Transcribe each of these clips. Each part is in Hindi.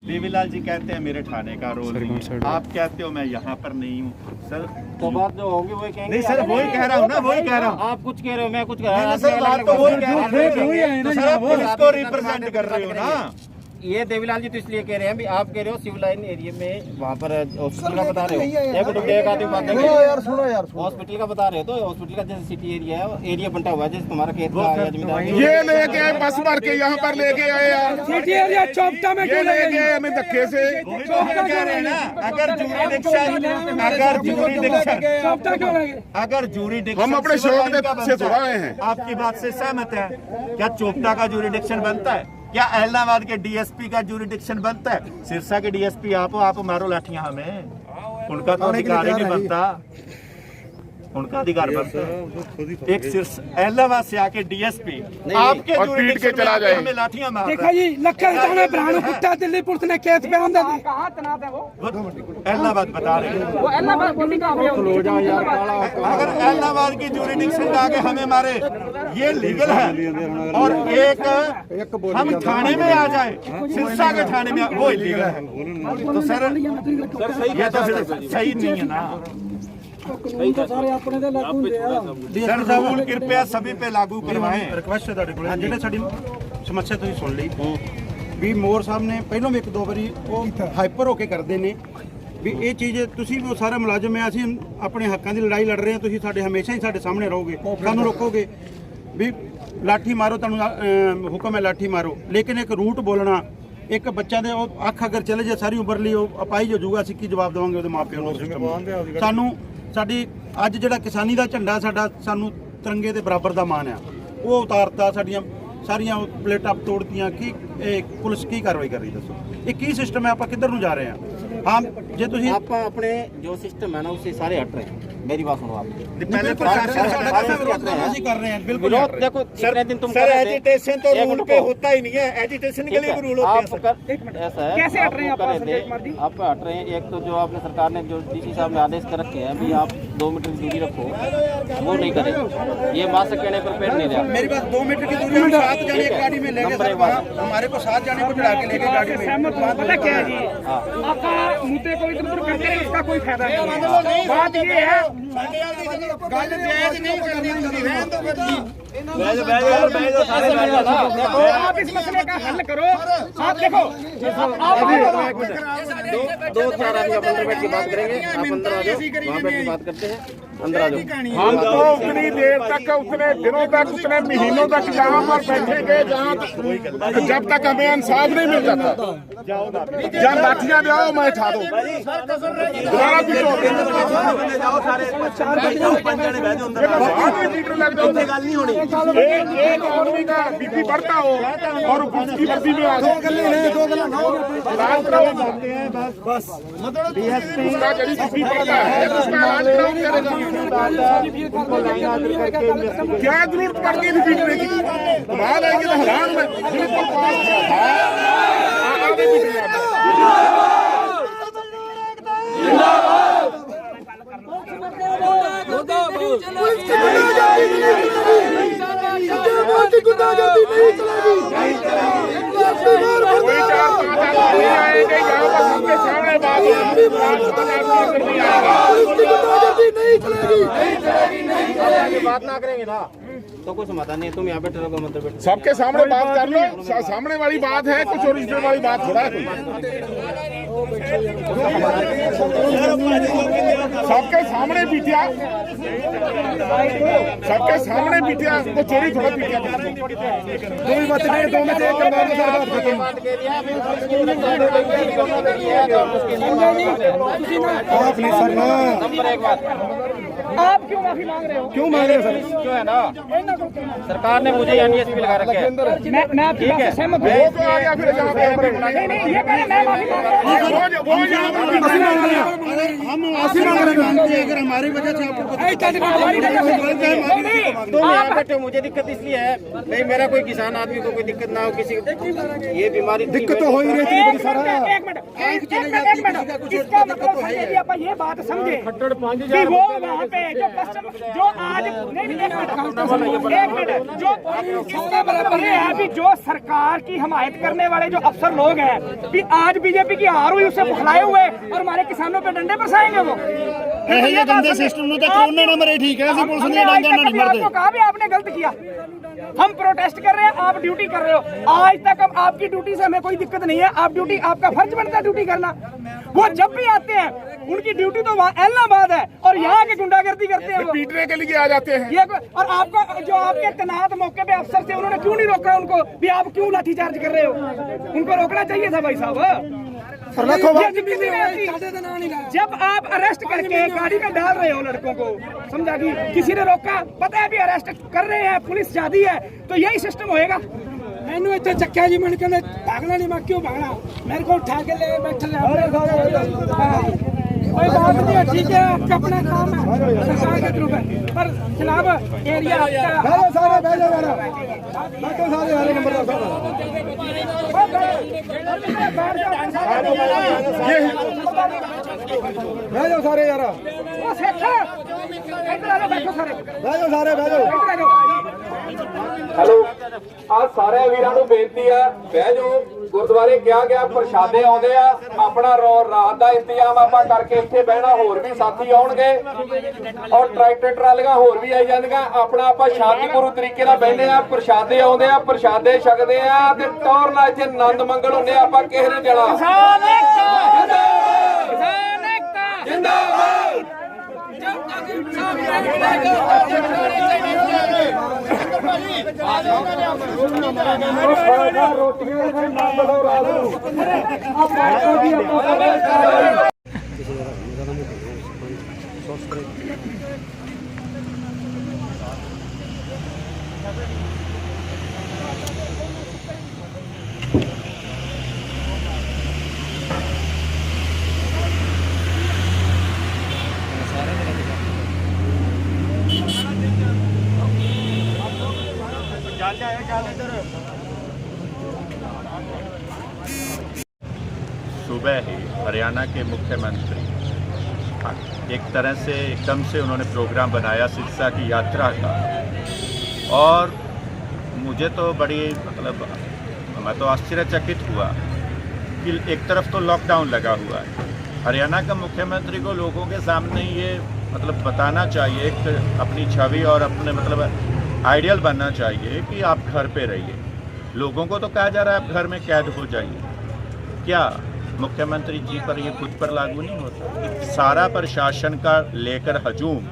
देवीलाल जी कहते हैं मेरे थाने का रोल नहीं है। आप कहते हो मैं यहाँ पर नहीं हूँ सर। तो बात जो होगी वही कहेंगे। नहीं सर वही कह रहा हूँ ना, वही कह रहा हूँ। आप कुछ कह रहे हो, मैं कुछ कह रहा हूँ। सर बात तो वही कह रहे हैं। सर आप पुलिस को रिप्रेजेंट कर रहे हो ना। ये देवीलाल जी तो इसलिए कह रहे हैं भी आप कह रहे हो सिविल लाइन एरिया में वहाँ पर हॉस्पिटल का बता रहे हो। एक आदमी बात हॉस्पिटल का बता रहे हो, तो हॉस्पिटल का जैसे सिटी एरिया है, एरिया बनता हुआ है जैसे तुम्हारा खेत का जमींदार ये लेके आए बस भर के यहाँ पर लेके आए यार। सिटी एरिया चौपटा में ये लेके आए हमें धक्के से। अगर जूरिडिक्शन हम अपने शौक से थोड़ा आए हैं। आपकी बात से सहमत है। क्या चोपटा का जूरिडिक्शन बनता है? क्या एलनाबाद के डीएसपी का जूरिडिक्शन बनता है? सिरसा के डीएसपी आप मारो लाठियां हमें, उनका तो अधिकार ही नहीं बनता। उनका अधिकार बनता है। एक एलनाबाद से आके डीएसपी आपके और पीट के चला जाए, हमें लाठियां मार देखो जी लखन जाने प्राण कुत्ता दिल्ली पुलिस ने केस पे आंदा दी। कहां तैनात है वो? एलनाबाद बता रहे हैं। वो एलनाबाद पुलिस का अगर एलनाबाद की जूरिडिक्शन का आगे हमें मारे ये लीगल है, और एक हम थाने में आ जाए, सिरसा के थाने में वो इलीगल है। तो सर ये तो फिर सही नहीं है ना। सारे अपने दे लागू होंगे सर रूल कृपया सभी पे लागू करवाएं। ਰਿਕਵੈਸਟ ਹੈ ਤੁਹਾਡੇ ਕੋਲ ਜਿਹੜੇ ਸਾਡੀ ਸਮੱਸਿਆ ਤੁਸੀਂ ਸੁਣ ਲਈ ਵੀ ਮੋਰ ਸਾਹਿਬ ਨੇ ਪਹਿਲਾਂ ਵੀ ਇੱਕ ਦੋ ਵਾਰੀ ਉਹ ਹਾਈਪਰ ਹੋ ਕੇ ਕਰਦੇ ਨੇ ਵੀ ਇਹ ਚੀਜ਼ ਤੁਸੀਂ ਵੀ ਉਹ ਸਾਰੇ ਮੁਲਾਜ਼ਮ ਹੈ, ਅਸੀਂ ਆਪਣੇ ਹੱਕਾਂ ਦੀ ਲੜਾਈ ਲੜ ਰਹੇ ਹਾਂ, ਤੁਸੀਂ ਸਾਡੇ ਹਮੇਸ਼ਾ ਹੀ ਸਾਡੇ ਸਾਹਮਣੇ ਰਹੋਗੇ, ਸਾਨੂੰ ਰੋਕੋਗੇ ਵੀ ਲਾਠੀ ਮਾਰੋ, ਤੁਹਾਨੂੰ ਹੁਕਮ ਹੈ ਲਾਠੀ ਮਾਰੋ, ਲੇਕਿਨ ਇੱਕ ਰੂਟ ਬੋਲਣਾ, ਇੱਕ ਬੱਚਾ ਦੇ ਉਹ ਅੱਖ ਅਗਰ ਚਲੇ ਜਾਏ ਸਾਰੀ ਉਮਰ ਲਈ ਉਹ ਅਪਾਈ ਹੋ ਜਾਊਗਾ, ਅਸੀਂ ਕੀ ਜਵਾਬ ਦੇਵਾਂਗੇ ਉਹਦੇ ਮਾਪਿਆਂ ਨੂੰ। ਸਾਨੂੰ ਸਾਡੀ ਅੱਜ ਜਿਹੜਾ ਕਿਸਾਨੀ ਦਾ ਝੰਡਾ ਸਾਡਾ ਸਾਨੂੰ ਤਿਰੰਗੇ ਦੇ ਬਰਾਬਰ ਦਾ ਮਾਣ ਆ, ਉਹ ਉਤਾਰਤਾ, ਸਾਡੀਆਂ ਸਾਰੀਆਂ ਪਲੇਟਾਂ ਤੋੜਤੀਆਂ। ਕੀ ਪੁਲਿਸ ਕੀ ਕਾਰਵਾਈ ਕਰ ਰਹੀ ਦੱਸੋ? ਇਹ ਕੀ ਸਿਸਟਮ ਹੈ? ਆਪਾਂ ਕਿੱਧਰ ਨੂੰ ਜਾ ਰਹੇ ਹਾਂ? ਹਾਂ ਜੇ ਤੁਸੀਂ आप अपने जो सिस्टम है ना उससे सारे हट रहे हैं। मेरी बात सुनो आप। पहले प्रशासन ਸਾਡਾ ਕਿਸੇ ਵਿਰੋਧ ਕਰਨਾ ਅਸੀਂ ਕਰ ਰਹੇ ਹਾਂ, ਬਿਲकुल विरोध देखो इतने दिन तुम सर कर रहे थे। एजिटेशन तो एक रूल मिनट पे को। होता ही नहीं है। एजिटेशन के लिए भी रूल होते हैं आप सर। कर ऐसा है कैसे हट रहे हैं आप कर संजय थे, कुमार जी? आप हट रहे हैं। एक तो जो आपने सरकार ने जो डीसी साहब ने आदेश कर रखे हैं भी आप 2 मीटर की दूरी रखो, वो नहीं करे। ये बात से कहने पर पेड़ नहीं रहा। मेरी बात 2 मीटर की दूरी में 7 जाने एक गाड़ी में ले गए सर, वहाँ हमारे को 7 जाने को चढ़ा के ले गए गाड़ी सहमत हो, पता क्या है जी, आप मुद्दे को इधर उधर करते हैं, इसका कोई फायदा नहीं। बात ये है देखो आप इस मसले का हल करो। आप देखो दो चार आदमी अपन अंदर बैठ के बात करेंगे। आप अंदर आ जाओ, वहाँ बैठ के बात करते हैं। अंदर आ जाओ। हम तो उतनी देर तक, उतने दिनों तक, उतने महीनों तक यहाँ पर बैठेंगे जब तक हमें इंसाफ नहीं मिल जाता। जब लाठियाँ भी आओ मैं उठा दो, दोबारा पीटो, एक आदमी का बीपी बढ़ता हो और उसकी वर्दी में आ उसका जड़ी बीपी बढ़ता है, उसका इलाज क्या जरूरत पड़ती है पीटने की? बात है कि हैरान में बिल्कुल बात ना करेंगे ना तो कोई समाधान नहीं। तुम यहाँ बैठे रहोगे, मतलब बैठे। सबके सामने बात कर लो। सामने वाली बात है, कुछ ओरिजिनल वाली बात थोड़ा है। सबके सामने पीटिया, सबके सामने पीटिया, को चोरी थोड़ा पीटिया। दो ही बात नहीं, दो में से एक करवा दो सर, बात खत्म। अपनी सर ना नंबर एक बात, आप क्यों माफी मांग रहे हो? क्यों मांग रहे हो सर? जो है ना सरकार ने मुझे एनडीएसपी लगा रखे हैं। मैं आपकी बात से सहमत हूँ। वो तो आ गया फिर यहाँ पे नहीं नहीं ये कह रहे मैं माफी मांग रहा हूँ। वो यहाँ पर माफी मांग रहे हैं, हम माफी मांग रहे हैं। अगर हमारी वजह से आपको तुम यहाँ बैठे हो, मुझे दिक्कत इसलिए है भाई मेरा कोई किसान आदमी को कोई दिक्कत ना हो, किसी ये बीमारी दिक्कत तो हो ही रही थी बड़ी सारा। एक मिनट एक मिनट, इसका मतलब समझे आप ये बात समझे कि वो वहाँ पे जो कस्टम जो आज नहीं एक मिनट जो इसका मतलब ये है कि जो सरकार की हिमायत करने वाले जो अफसर लोग हैं कि आज बीजेपी की हार हुई उसे बुखलाए हुए और हमारे किसानों पे डंडे बरसाएंगे वो ये गंदे सिस्टम में तो कानून ना मरे ठीक है पुलिस ने डंडा नहीं मरते। आपको कहा भी आपने गलत किया, हम प्रोटेस्ट कर रहे हैं, आप ड्यूटी कर रहे हो। आज तक हम आपकी ड्यूटी से हमें कोई दिक्कत नहीं है, आप ड्यूटी आपका फर्ज बनता है ड्यूटी करना। वो जब भी आते हैं उनकी ड्यूटी तो वहाँ इलाहाबाद है और यहाँ की गुंडागर्दी करते हैं वो पीटने के लिए आ जाते हैं। ये और आपको जो आपके तैनात मौके पे अफसर थे उन्होंने क्यों नहीं रोका उनको भी आप क्यों लाठीचार्ज कर रहे हो? उनको रोकना चाहिए था भाई साहब। जब आप अरेस्ट करके गाड़ी में डाल रहे हो लड़कों को, समझा कि किसी ने रोका, पता है भी अरेस्ट कर रहे हैं, पुलिस ज्यादा है तो यही सिस्टम होएगा। मैंने इतने चक्का जी मैंने कहना भागना नहीं, मैं क्यों भागना, मेरे को उठा के ले बैठे कोई बात नहीं है, ठीक है आपका अपना काम है सरकार के थ्रू पर खिलाफ एरिया सारे यार हेलो आज सारे वीरां नूं बेनती है बह जाओ गुरुद्वारे क्या गया प्रशादे आउंदे आ अपना रात का इंतजाम आपां करके इत्थे बहना होर भी साथी आउणगे और ट्रैक्टर ट्रालियां होर भी आई जांदियां अपना आपां शांतिपूर्ण तरीके नाल बहने आ प्रशादे आउंदे आ प्रशादे छकदे आ ते टौर नाल इत्थे आनंद मंगल हुंदे आ आपां किसे ने जाना जिंदाबाद सुबह ही हरियाणा के मुख्यमंत्री एक तरह से एकदम से उन्होंने प्रोग्राम बनाया सिरसा की यात्रा का, और मुझे तो बड़ी मतलब मैं तो आश्चर्यचकित हुआ कि एक तरफ तो लॉकडाउन लगा हुआ है, हरियाणा का मुख्यमंत्री को लोगों के सामने ये मतलब बताना चाहिए, एक अपनी छवि और अपने मतलब आइडियल बनना चाहिए कि आप घर पे रहिए। लोगों को तो कहा जा रहा है आप घर में कैद हो जाइए, क्या मुख्यमंत्री जी पर ये खुद पर लागू नहीं होता? सारा प्रशासन का लेकर हजूम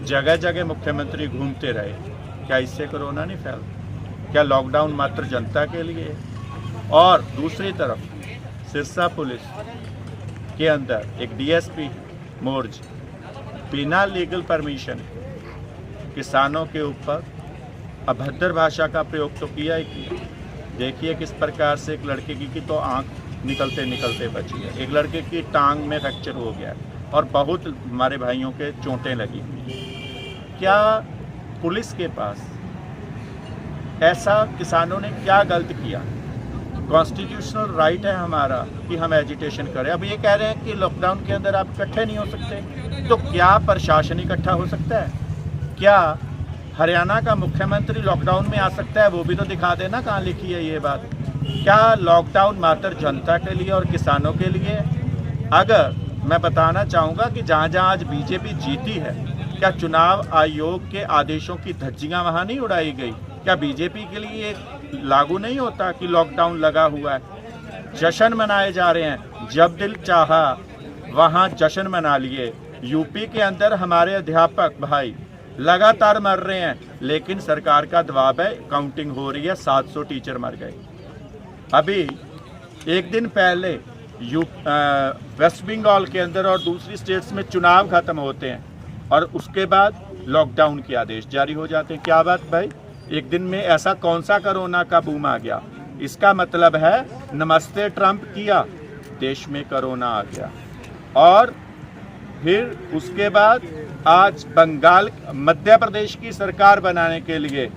जगह जगह मुख्यमंत्री घूमते रहे, क्या इससे कोरोना नहीं फैलता? क्या लॉकडाउन मात्र जनता के लिए? और दूसरी तरफ सिरसा पुलिस के अंदर एक डीएसपी मोर्ज बिना लीगल परमिशन किसानों के ऊपर अभद्र भाषा का प्रयोग तो किया ही किया। देखिए किस प्रकार से एक लड़के की तो आंख निकलते निकलते बची है, एक लड़के की टांग में फ्रैक्चर हो गया और बहुत हमारे भाइयों के चोटें लगी हुई। क्या पुलिस के पास ऐसा किसानों ने क्या गलत किया? कॉन्स्टिट्यूशनल राइट है हमारा कि हम एजिटेशन करें। अब ये कह रहे हैं कि लॉकडाउन के अंदर आप इकट्ठे नहीं हो सकते, तो क्या प्रशासन इकट्ठा हो सकता है? क्या हरियाणा का मुख्यमंत्री लॉकडाउन में आ सकता है? वो भी तो दिखा देना कहाँ लिखी है ये बात। क्या लॉकडाउन मात्र जनता के लिए और किसानों के लिए? अगर मैं बताना चाहूँगा कि जहाँ जहाँ आज बीजेपी जीती है, क्या चुनाव आयोग के आदेशों की धज्जियाँ वहाँ नहीं उड़ाई गई? क्या बीजेपी के लिए लागू नहीं होता कि लॉकडाउन लगा हुआ है? जश्न मनाए जा रहे हैं, जब दिल चाहा वहाँ जश्न मना लिए। यूपी के अंदर हमारे अध्यापक भाई लगातार मर रहे हैं, लेकिन सरकार का दबाव है, काउंटिंग हो रही है, 700 टीचर मर गए। अभी एक दिन पहले वेस्ट बंगाल के अंदर और दूसरी स्टेट्स में चुनाव खत्म होते हैं और उसके बाद लॉकडाउन के आदेश जारी हो जाते हैं। क्या बात भाई, एक दिन में ऐसा कौन सा कोरोना का बूम आ गया? इसका मतलब है नमस्ते ट्रंप किया, देश में कोरोना आ गया। और फिर उसके बाद आज बंगाल मध्य प्रदेश की सरकार बनाने के लिए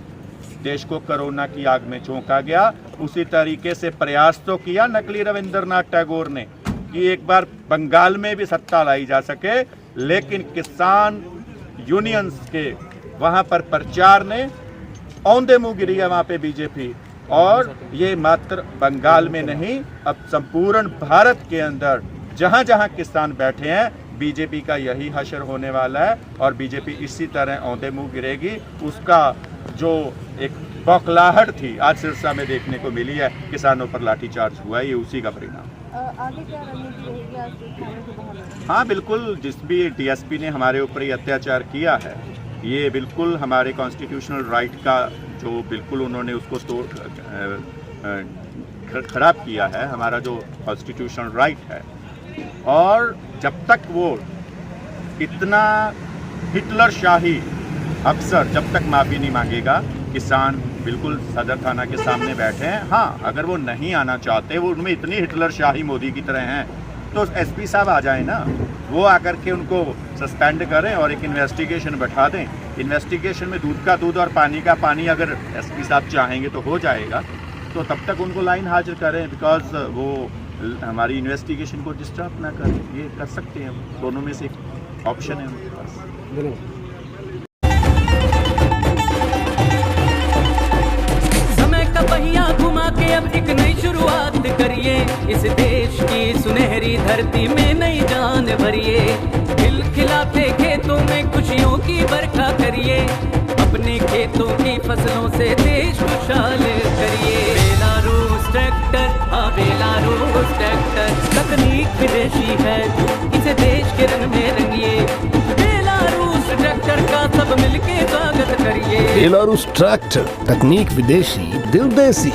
देश को कोरोना की आग में झोंका गया। उसी तरीके से प्रयास तो किया नकली रविंद्रनाथ टैगोर ने कि एक बार बंगाल में भी सत्ता लाई जा सके, लेकिन किसान यूनियंस के वहां पर प्रचार ने औंधे मुंह गिरी है वहां पे बीजेपी। और ये मात्र बंगाल में नहीं, अब संपूर्ण भारत के अंदर जहां जहां किसान बैठे हैं बीजेपी का यही हशर होने वाला है और बीजेपी इसी तरह औंधे मुंह गिरेगी। उसका जो एक बौखलाहट थी आज सिरसा में देखने को मिली है, किसानों पर लाठीचार्ज हुआ है, ये उसी का परिणाम। आगे क्या रणनीति रहेगी आज थाने के बाहर? हाँ बिल्कुल, जिस भी डीएसपी ने हमारे ऊपर ये अत्याचार किया है, ये बिल्कुल हमारे कॉन्स्टिट्यूशनल राइट का जो बिल्कुल उन्होंने उसको खराब किया है, हमारा जो कॉन्स्टिट्यूशनल राइट है। और जब तक वो इतना हिटलर शाही अफसर जब तक माफ़ी नहीं मांगेगा, किसान बिल्कुल सदर थाना के सामने बैठे हैं। हाँ, अगर वो नहीं आना चाहते, वो उनमें इतनी हिटलर शाही मोदी की तरह हैं, तो एसपी साहब आ जाए ना, वो आकर के उनको सस्पेंड करें और एक इन्वेस्टिगेशन बैठा दें। इन्वेस्टिगेशन में दूध का दूध और पानी का पानी अगर एसपी साहब चाहेंगे तो हो जाएगा। तो तब तक उनको लाइन हाजिर करें, बिकॉज वो हमारी इन्वेस्टिगेशन को डिस्टर्ब ना करें। ये कर सकते हैं, दोनों में से एक ऑप्शन है उनके पास। समय का पहिया घुमा के अब एक नई शुरुआत करिए, इस देश की सुनहरी धरती में नई जान भरिए। खिलखिलाते खेतों में खुशियों की बरखा करिए, अपने खेतों की फसलों से देश खुशहाल करिए। बेलारूस ट्रैक्टर, हाँ बेलारूस ट्रैक्टर, तकनीक विदेशी है, इसे देश के रंग में रंगिए। बेलारूस ट्रैक्टर का सब मिलके स्वागत करिए। बेलारूस ट्रैक्टर, तकनीक विदेशी, दिल देसी।